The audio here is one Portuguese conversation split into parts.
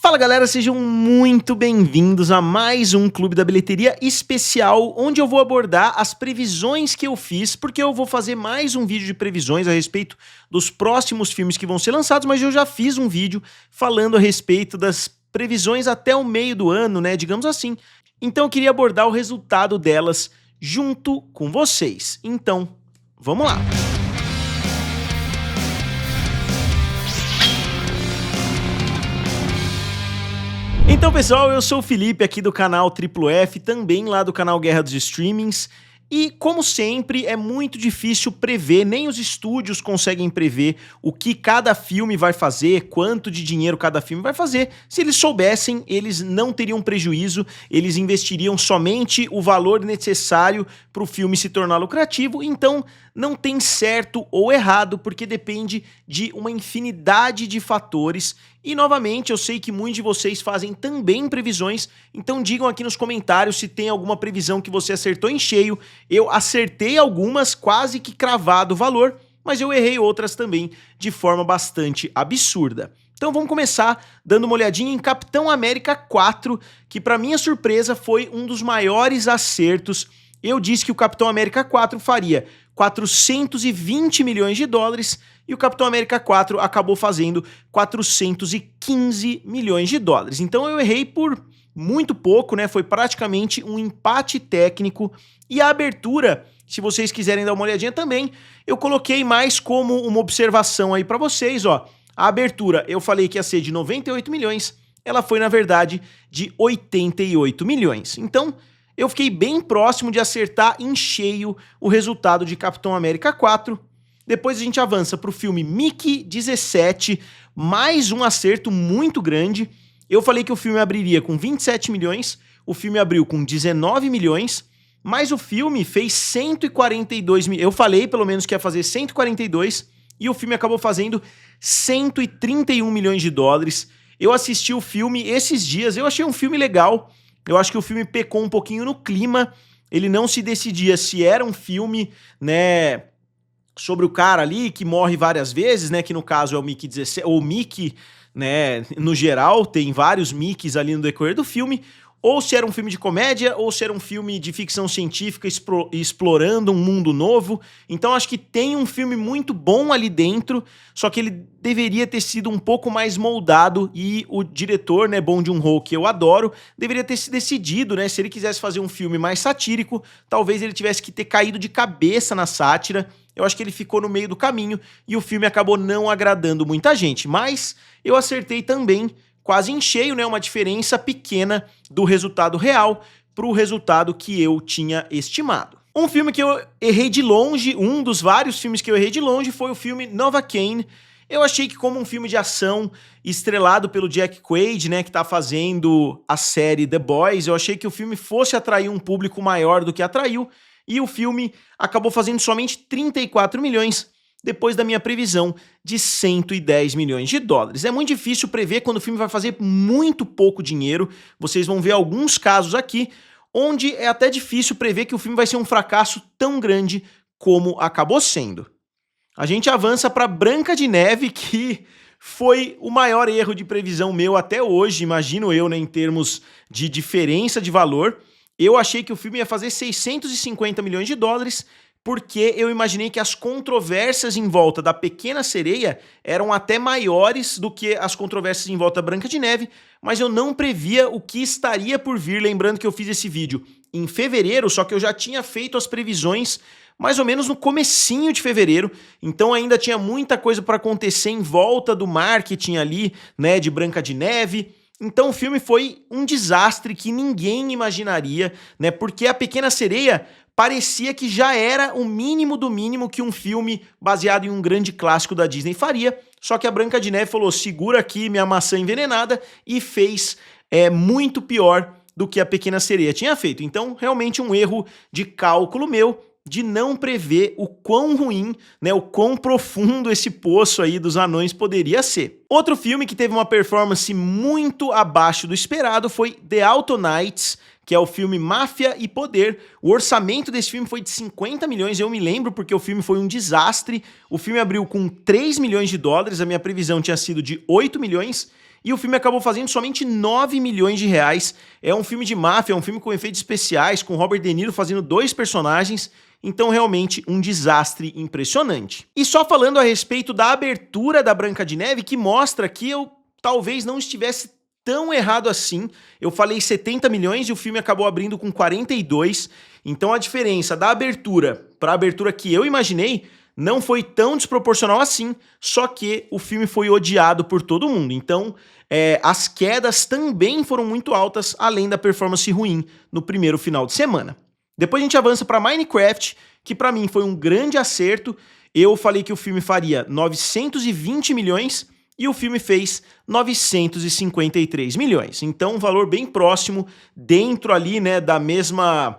Fala galera, sejam muito bem-vindos a mais um Clube da Bilheteria especial, onde eu vou abordar as previsões que eu fiz, porque eu vou fazer mais um vídeo de previsões a respeito dos próximos filmes que vão ser lançados, mas eu já fiz um vídeo falando a respeito das previsões até o meio do ano, né, digamos assim. Então eu queria abordar o resultado delas junto com vocês. Então, vamos lá! Então pessoal, eu sou o Felipe aqui do canal Triplo F, também lá do canal Guerra dos Streamings, e como sempre é muito difícil prever, nem os estúdios conseguem prever o que cada filme vai fazer, quanto de dinheiro cada filme vai fazer. Se eles soubessem, eles não teriam prejuízo, eles investiriam somente o valor necessário para o filme se tornar lucrativo, então não tem certo ou errado, porque depende de uma infinidade de fatores. E novamente, eu sei que muitos de vocês fazem também previsões, então digam aqui nos comentários se tem alguma previsão que você acertou em cheio. Eu acertei algumas, quase que cravado o valor, mas eu errei outras também de forma bastante absurda. Então vamos começar dando uma olhadinha em Capitão América 4, que para minha surpresa foi um dos maiores acertos. Eu disse que o Capitão América 4 faria 420 milhões de dólares e o Capitão América 4 acabou fazendo 415 milhões de dólares. Então eu errei por muito pouco, né? Foi praticamente um empate técnico. E a abertura, se vocês quiserem dar uma olhadinha também, eu coloquei mais como uma observação aí para vocês, ó. A abertura eu falei que ia ser de 98 milhões, ela foi na verdade de 88 milhões. Então eu fiquei bem próximo de acertar em cheio o resultado de Capitão América 4. Depois a gente avança para o filme Mickey 17, mais um acerto muito grande. Eu falei que o filme abriria com 27 milhões, o filme abriu com 19 milhões, mas o filme fez 142 milhões. Eu falei pelo menos que ia fazer 142 e o filme acabou fazendo 131 milhões de dólares. Eu assisti o filme esses dias, eu achei um filme legal. Eu acho que o filme pecou um pouquinho no clima, ele não se decidia se era um filme, né, sobre o cara ali que morre várias vezes, né, que no caso é o Mickey 17, ou Mickey, né, no geral, tem vários Mickeys ali no decorrer do filme, ou se era um filme de comédia, ou se era um filme de ficção científica explorando um mundo novo. Então acho que tem um filme muito bom ali dentro, só que ele deveria ter sido um pouco mais moldado e o diretor, né, Bong Joon-ho, que eu adoro, deveria ter se decidido, né, se ele quisesse fazer um filme mais satírico, talvez ele tivesse que ter caído de cabeça na sátira. Eu acho que ele ficou no meio do caminho e o filme acabou não agradando muita gente, mas eu acertei também quase em cheio, né, uma diferença pequena do resultado real para o resultado que eu tinha estimado. Um filme que eu errei de longe, um dos vários filmes que eu errei de longe, foi o filme Novocaine. Eu achei que como um filme de ação estrelado pelo Jack Quaid, né, que tá fazendo a série The Boys, eu achei que o filme fosse atrair um público maior do que atraiu, e o filme acabou fazendo somente 34 milhões, depois da minha previsão de 110 milhões de dólares. É muito difícil prever quando o filme vai fazer muito pouco dinheiro. Vocês vão ver alguns casos aqui, onde é até difícil prever que o filme vai ser um fracasso tão grande como acabou sendo. A gente avança para Branca de Neve, que foi o maior erro de previsão meu até hoje, imagino eu, né, em termos de diferença de valor. Eu achei que o filme ia fazer 650 milhões de dólares, porque eu imaginei que as controvérsias em volta da Pequena Sereia eram até maiores do que as controvérsias em volta da Branca de Neve, mas eu não previa o que estaria por vir, lembrando que eu fiz esse vídeo em fevereiro, só que eu já tinha feito as previsões mais ou menos no comecinho de fevereiro, então ainda tinha muita coisa para acontecer em volta do marketing ali, né, de Branca de Neve. Então o filme foi um desastre que ninguém imaginaria, né, porque a Pequena Sereia parecia que já era o mínimo do mínimo que um filme baseado em um grande clássico da Disney faria, só que a Branca de Neve falou, segura aqui minha maçã envenenada, e fez muito pior do que a Pequena Sereia tinha feito. Então, realmente um erro de cálculo meu, de não prever o quão ruim, né, o quão profundo esse poço aí dos anões poderia ser. Outro filme que teve uma performance muito abaixo do esperado foi The Autonights, que é o filme Máfia e Poder. O orçamento desse filme foi de 50 milhões, eu me lembro porque o filme foi um desastre. O filme abriu com 3 milhões de dólares, a minha previsão tinha sido de 8 milhões, e o filme acabou fazendo somente 9 milhões de reais. É um filme de máfia, é um filme com efeitos especiais, com Robert De Niro fazendo 2 personagens, então realmente um desastre impressionante. E só falando a respeito da abertura da Branca de Neve, que mostra que eu talvez não estivesse tão errado assim. Eu falei 70 milhões e o filme acabou abrindo com 42, então a diferença da abertura para a abertura que eu imaginei não foi tão desproporcional assim, só que o filme foi odiado por todo mundo. Então, as quedas também foram muito altas, além da performance ruim no primeiro final de semana. Depois a gente avança para Minecraft, que para mim foi um grande acerto. Eu falei que o filme faria 920 milhões e o filme fez 953 milhões. Então, um valor bem próximo, dentro ali, né, da mesma...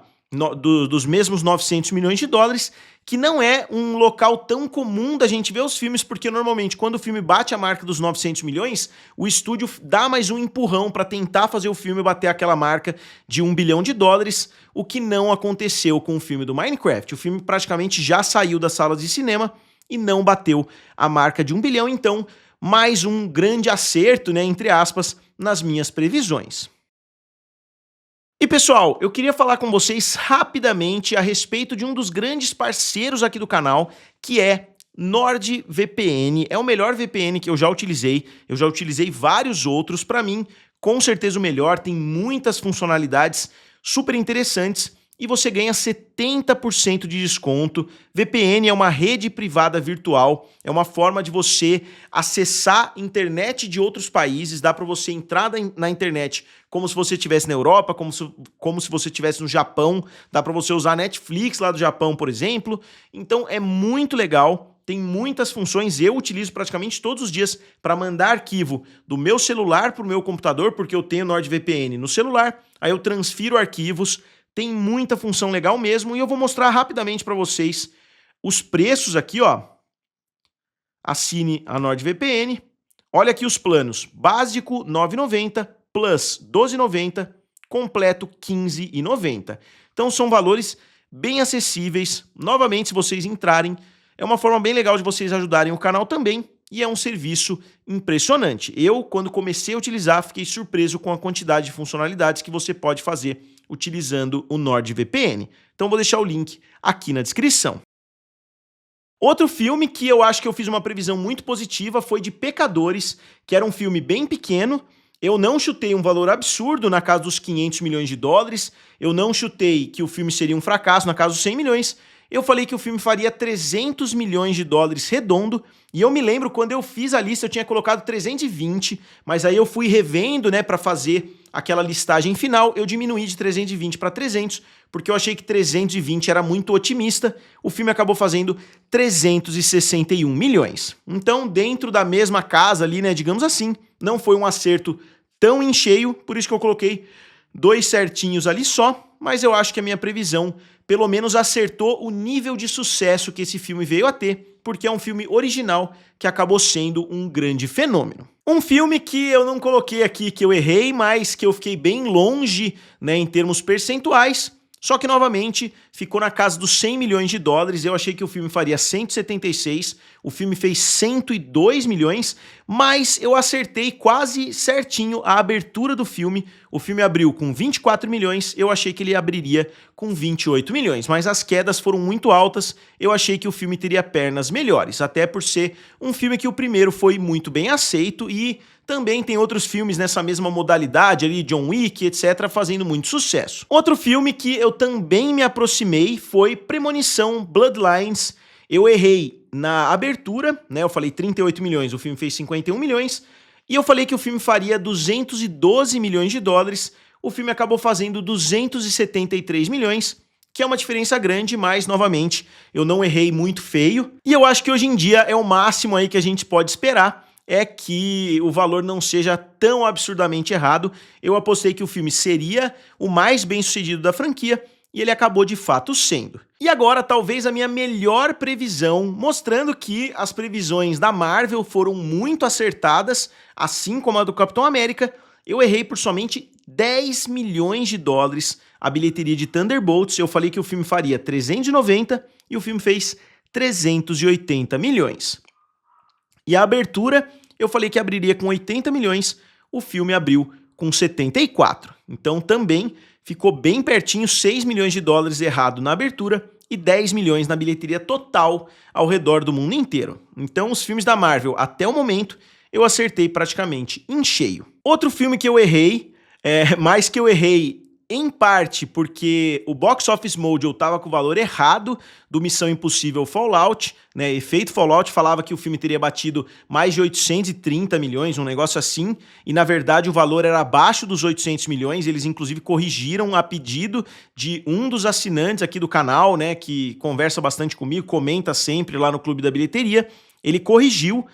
dos mesmos 900 milhões de dólares, que não é um local tão comum da gente ver os filmes, porque normalmente quando o filme bate a marca dos 900 milhões, o estúdio dá mais um empurrão para tentar fazer o filme bater aquela marca de 1 bilhão de dólares, o que não aconteceu com o filme do Minecraft. O filme praticamente já saiu das salas de cinema e não bateu a marca de 1 bilhão, então mais um grande acerto, né, entre aspas, nas minhas previsões. E pessoal, eu queria falar com vocês rapidamente a respeito de um dos grandes parceiros aqui do canal, que é NordVPN. É o melhor VPN que eu já utilizei vários outros, para mim, com certeza o melhor, tem muitas funcionalidades super interessantes e você ganha 70% de desconto. VPN é uma rede privada virtual, é uma forma de você acessar internet de outros países, dá para você entrar na internet como se você estivesse na Europa, como se você estivesse no Japão, dá para você usar Netflix lá do Japão, por exemplo. Então é muito legal, tem muitas funções, eu utilizo praticamente todos os dias para mandar arquivo do meu celular para o meu computador, porque eu tenho NordVPN no celular, aí eu transfiro arquivos. Tem muita função legal mesmo e eu vou mostrar rapidamente para vocês os preços aqui, ó. Assine a NordVPN. Olha aqui os planos. Básico, R$ 9,90, Plus, R$ 12,90, completo, R$ 15,90. Então são valores bem acessíveis. Novamente, se vocês entrarem, é uma forma bem legal de vocês ajudarem o canal também. E é um serviço impressionante. Eu, quando comecei a utilizar, fiquei surpreso com a quantidade de funcionalidades que você pode fazer utilizando o NordVPN. Então vou deixar o link aqui na descrição. Outro filme que eu acho que eu fiz uma previsão muito positiva foi de Pecadores, que era um filme bem pequeno. Eu não chutei um valor absurdo na casa dos 500 milhões de dólares. Eu não chutei que o filme seria um fracasso na casa dos 100 milhões. Eu falei que o filme faria 300 milhões de dólares redondo, e eu me lembro quando eu fiz a lista eu tinha colocado 320, mas aí eu fui revendo, né, para fazer aquela listagem final, eu diminuí de 320 para 300, porque eu achei que 320 era muito otimista. O filme acabou fazendo 361 milhões. Então, dentro da mesma casa ali, né, digamos assim, não foi um acerto tão em cheio, por isso que eu coloquei 2 certinhos ali só, mas eu acho que a minha previsão pelo menos acertou o nível de sucesso que esse filme veio a ter, porque é um filme original que acabou sendo um grande fenômeno. Um filme que eu não coloquei aqui, que eu errei, mas que eu fiquei bem longe, né, em termos percentuais, só que novamente ficou na casa dos 100 milhões de dólares. Eu achei que o filme faria 176, o filme fez 102 milhões, mas eu acertei quase certinho a abertura do filme. O filme abriu com 24 milhões, eu achei que ele abriria com 28 milhões, mas as quedas foram muito altas. Eu achei que o filme teria pernas melhores, até por ser um filme que o primeiro foi muito bem aceito e também tem outros filmes nessa mesma modalidade ali, John Wick, etc., fazendo muito sucesso. Outro filme que eu também me aproximei foi Premonição Bloodlines. Eu errei na abertura, né? Eu falei 38 milhões, o filme fez 51 milhões. E eu falei que o filme faria 212 milhões de dólares. O filme acabou fazendo 273 milhões, que é uma diferença grande, mas, novamente, eu não errei muito feio. E eu acho que hoje em dia é o máximo aí que a gente pode esperar, é que o valor não seja tão absurdamente errado. Eu apostei que o filme seria o mais bem-sucedido da franquia e ele acabou de fato sendo. E agora, talvez a minha melhor previsão, mostrando que as previsões da Marvel foram muito acertadas, assim como a do Capitão América. Eu errei por somente 10 milhões de dólares a bilheteria de Thunderbolts. Eu falei que o filme faria 390 e o filme fez 380 milhões. E a abertura, eu falei que abriria com 80 milhões, o filme abriu com 74. Então também ficou bem pertinho, 6 milhões de dólares errado na abertura e 10 milhões na bilheteria total ao redor do mundo inteiro. Então os filmes da Marvel, até o momento, eu acertei praticamente em cheio. Outro filme que eu errei, mas que eu errei em parte porque o Box Office Mojo estava com o valor errado do Missão Impossível Fallout, né? Efeito Fallout falava que o filme teria batido mais de 830 milhões, um negócio assim, e na verdade o valor era abaixo dos 800 milhões, eles inclusive corrigiram a pedido de um dos assinantes aqui do canal, né, que conversa bastante comigo, comenta sempre lá no Clube da Bilheteria, ele corrigiu,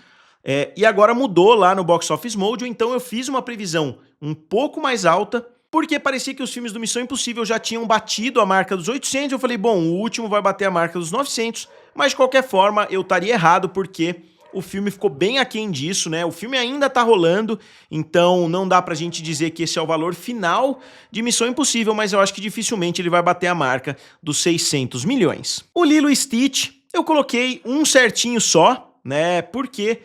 e agora mudou lá no Box Office Mojo, então eu fiz uma previsão um pouco mais alta, porque parecia que os filmes do Missão Impossível já tinham batido a marca dos 800, eu falei, bom, o último vai bater a marca dos 900, mas de qualquer forma eu estaria errado, porque o filme ficou bem aquém disso, né? O filme ainda tá rolando, então não dá pra gente dizer que esse é o valor final de Missão Impossível, mas eu acho que dificilmente ele vai bater a marca dos 600 milhões. O Lilo e Stitch, eu coloquei um certinho só, né? Porque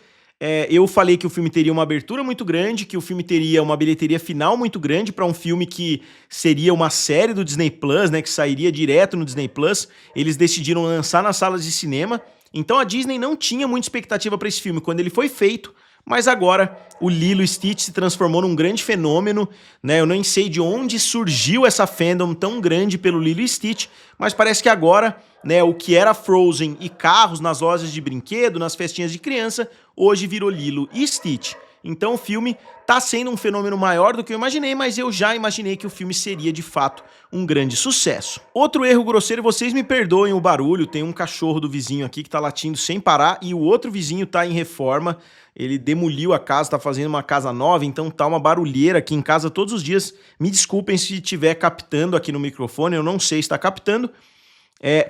eu falei que o filme teria uma abertura muito grande, que o filme teria uma bilheteria final muito grande para um filme que seria uma série do Disney Plus, né, que sairia direto no Disney Plus. Eles decidiram lançar nas salas de cinema. Então a Disney não tinha muita expectativa para esse filme quando ele foi feito, mas agora o Lilo e Stitch se transformou num grande fenômeno, né? Eu nem sei de onde surgiu essa fandom tão grande pelo Lilo e Stitch, mas parece que agora, né, o que era Frozen e carros nas lojas de brinquedo, nas festinhas de criança, hoje virou Lilo e Stitch. Então o filme tá sendo um fenômeno maior do que eu imaginei, mas eu já imaginei que o filme seria de fato um grande sucesso. Outro erro grosseiro, vocês me perdoem o barulho, tem um cachorro do vizinho aqui que tá latindo sem parar e o outro vizinho tá em reforma, ele demoliu a casa, tá fazendo uma casa nova, então tá uma barulheira aqui em casa todos os dias. Me desculpem se estiver captando aqui no microfone, eu não sei se tá captando.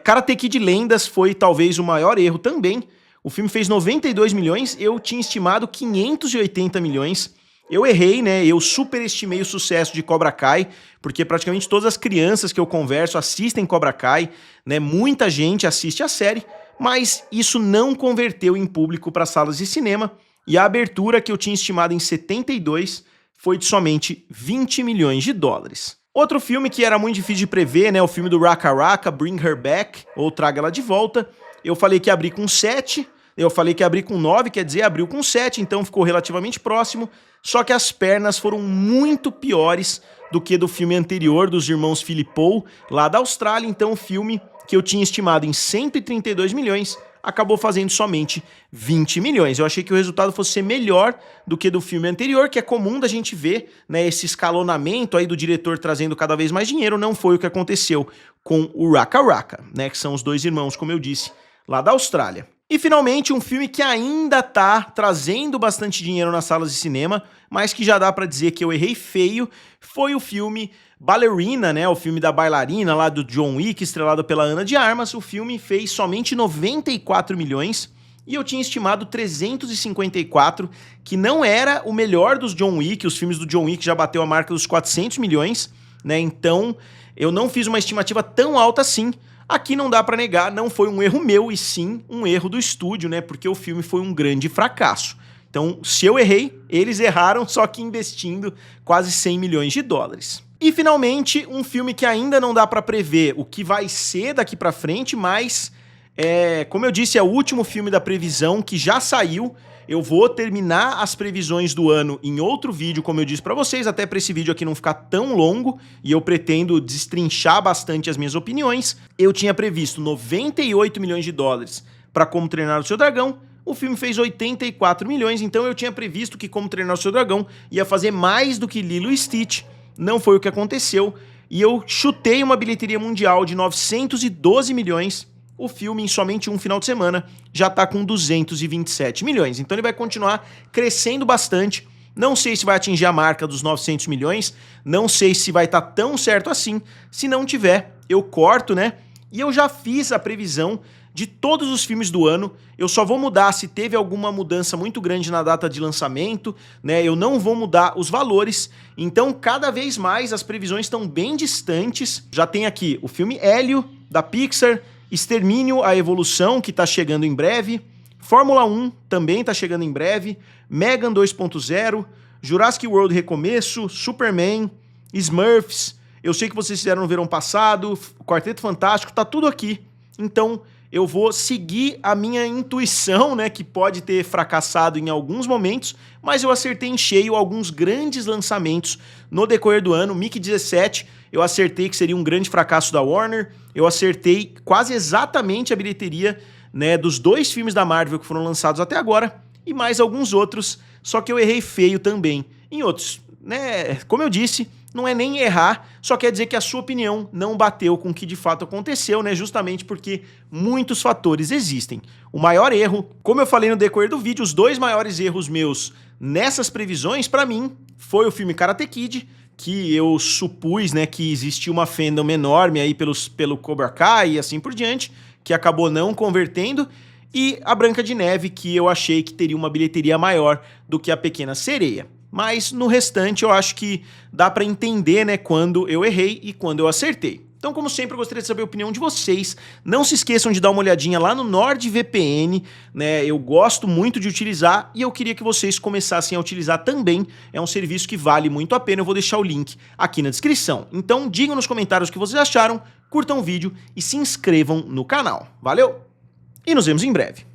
Karate Kid Lendas foi talvez o maior erro também. O filme fez 92 milhões, eu tinha estimado 580 milhões. Eu errei, né? Eu superestimei o sucesso de Cobra Kai, porque praticamente todas as crianças que eu converso assistem Cobra Kai, né? Muita gente assiste a série, mas isso não converteu em público para salas de cinema, e a abertura que eu tinha estimado em 72 foi de somente 20 milhões de dólares. Outro filme que era muito difícil de prever, né? O filme do Raka Raka, Bring Her Back, ou Traga Ela de Volta. Eu falei que ia abrir com 7, eu falei que ia abrir com 9, quer dizer, abriu com 7, então ficou relativamente próximo, só que as pernas foram muito piores do que do filme anterior dos irmãos Philippou, lá da Austrália, então o filme que eu tinha estimado em 132 milhões acabou fazendo somente 20 milhões. Eu achei que o resultado fosse ser melhor do que do filme anterior, que é comum da gente ver, né, esse escalonamento aí do diretor trazendo cada vez mais dinheiro. Não foi o que aconteceu com o Raka Raka, né, que são os dois irmãos, como eu disse, lá da Austrália. E finalmente um filme que ainda tá trazendo bastante dinheiro nas salas de cinema, mas que já dá pra dizer que eu errei feio, foi o filme Ballerina, né, o filme da bailarina lá do John Wick, estrelado pela Ana de Armas. O filme fez somente 94 milhões e eu tinha estimado 354, que não era o melhor dos John Wick. Os filmes do John Wick já bateu a marca dos 400 milhões, né, então eu não fiz uma estimativa tão alta assim. Aqui não dá pra negar, não foi um erro meu, e sim um erro do estúdio, né? Porque o filme foi um grande fracasso. Então, se eu errei, eles erraram, só que investindo quase 100 milhões de dólares. E, finalmente, um filme que ainda não dá pra prever o que vai ser daqui pra frente, mas, como eu disse, é o último filme da previsão que já saiu. Eu vou terminar as previsões do ano em outro vídeo, como eu disse pra vocês, até pra esse vídeo aqui não ficar tão longo, e eu pretendo destrinchar bastante as minhas opiniões. Eu tinha previsto 98 milhões de dólares pra Como Treinar o Seu Dragão, o filme fez 84 milhões, então eu tinha previsto que Como Treinar o Seu Dragão ia fazer mais do que Lilo e Stitch, não foi o que aconteceu, e eu chutei uma bilheteria mundial de 912 milhões, o filme, em somente um final de semana, já está com 227 milhões. Então ele vai continuar crescendo bastante. Não sei se vai atingir a marca dos 900 milhões, não sei se vai estar tão certo assim. Se não tiver, eu corto, né? E eu já fiz a previsão de todos os filmes do ano. Eu só vou mudar se teve alguma mudança muito grande na data de lançamento, né? Eu não vou mudar os valores. Então, cada vez mais, as previsões estão bem distantes. Já tem aqui o filme Hélio, da Pixar, Extermínio, a Evolução, que tá chegando em breve, Fórmula 1 também tá chegando em breve, Megan 2.0, Jurassic World Recomeço, Superman, Smurfs, eu sei que vocês fizeram no verão passado, Quarteto Fantástico, tá tudo aqui. Então eu vou seguir a minha intuição, né, que pode ter fracassado em alguns momentos, mas eu acertei em cheio alguns grandes lançamentos no decorrer do ano. Mickey 17, eu acertei que seria um grande fracasso da Warner, eu acertei quase exatamente a bilheteria, né, dos 2 filmes da Marvel que foram lançados até agora, e mais alguns outros, só que eu errei feio também em outros, né, como eu disse, não é nem errar, só quer dizer que a sua opinião não bateu com o que de fato aconteceu, né? Justamente porque muitos fatores existem. O maior erro, como eu falei no decorrer do vídeo, os 2 maiores erros meus nessas previsões, pra mim, foi o filme Karate Kid, que eu supus, né, que existia uma fandom enorme aí pelo Cobra Kai e assim por diante, que acabou não convertendo, e a Branca de Neve, que eu achei que teria uma bilheteria maior do que a Pequena Sereia. Mas no restante eu acho que dá pra entender, né, quando eu errei e quando eu acertei. Então, como sempre, eu gostaria de saber a opinião de vocês. Não se esqueçam de dar uma olhadinha lá no NordVPN, né? Eu gosto muito de utilizar e eu queria que vocês começassem a utilizar também. É um serviço que vale muito a pena. Eu vou deixar o link aqui na descrição. Então, digam nos comentários o que vocês acharam, curtam o vídeo e se inscrevam no canal. Valeu! E nos vemos em breve.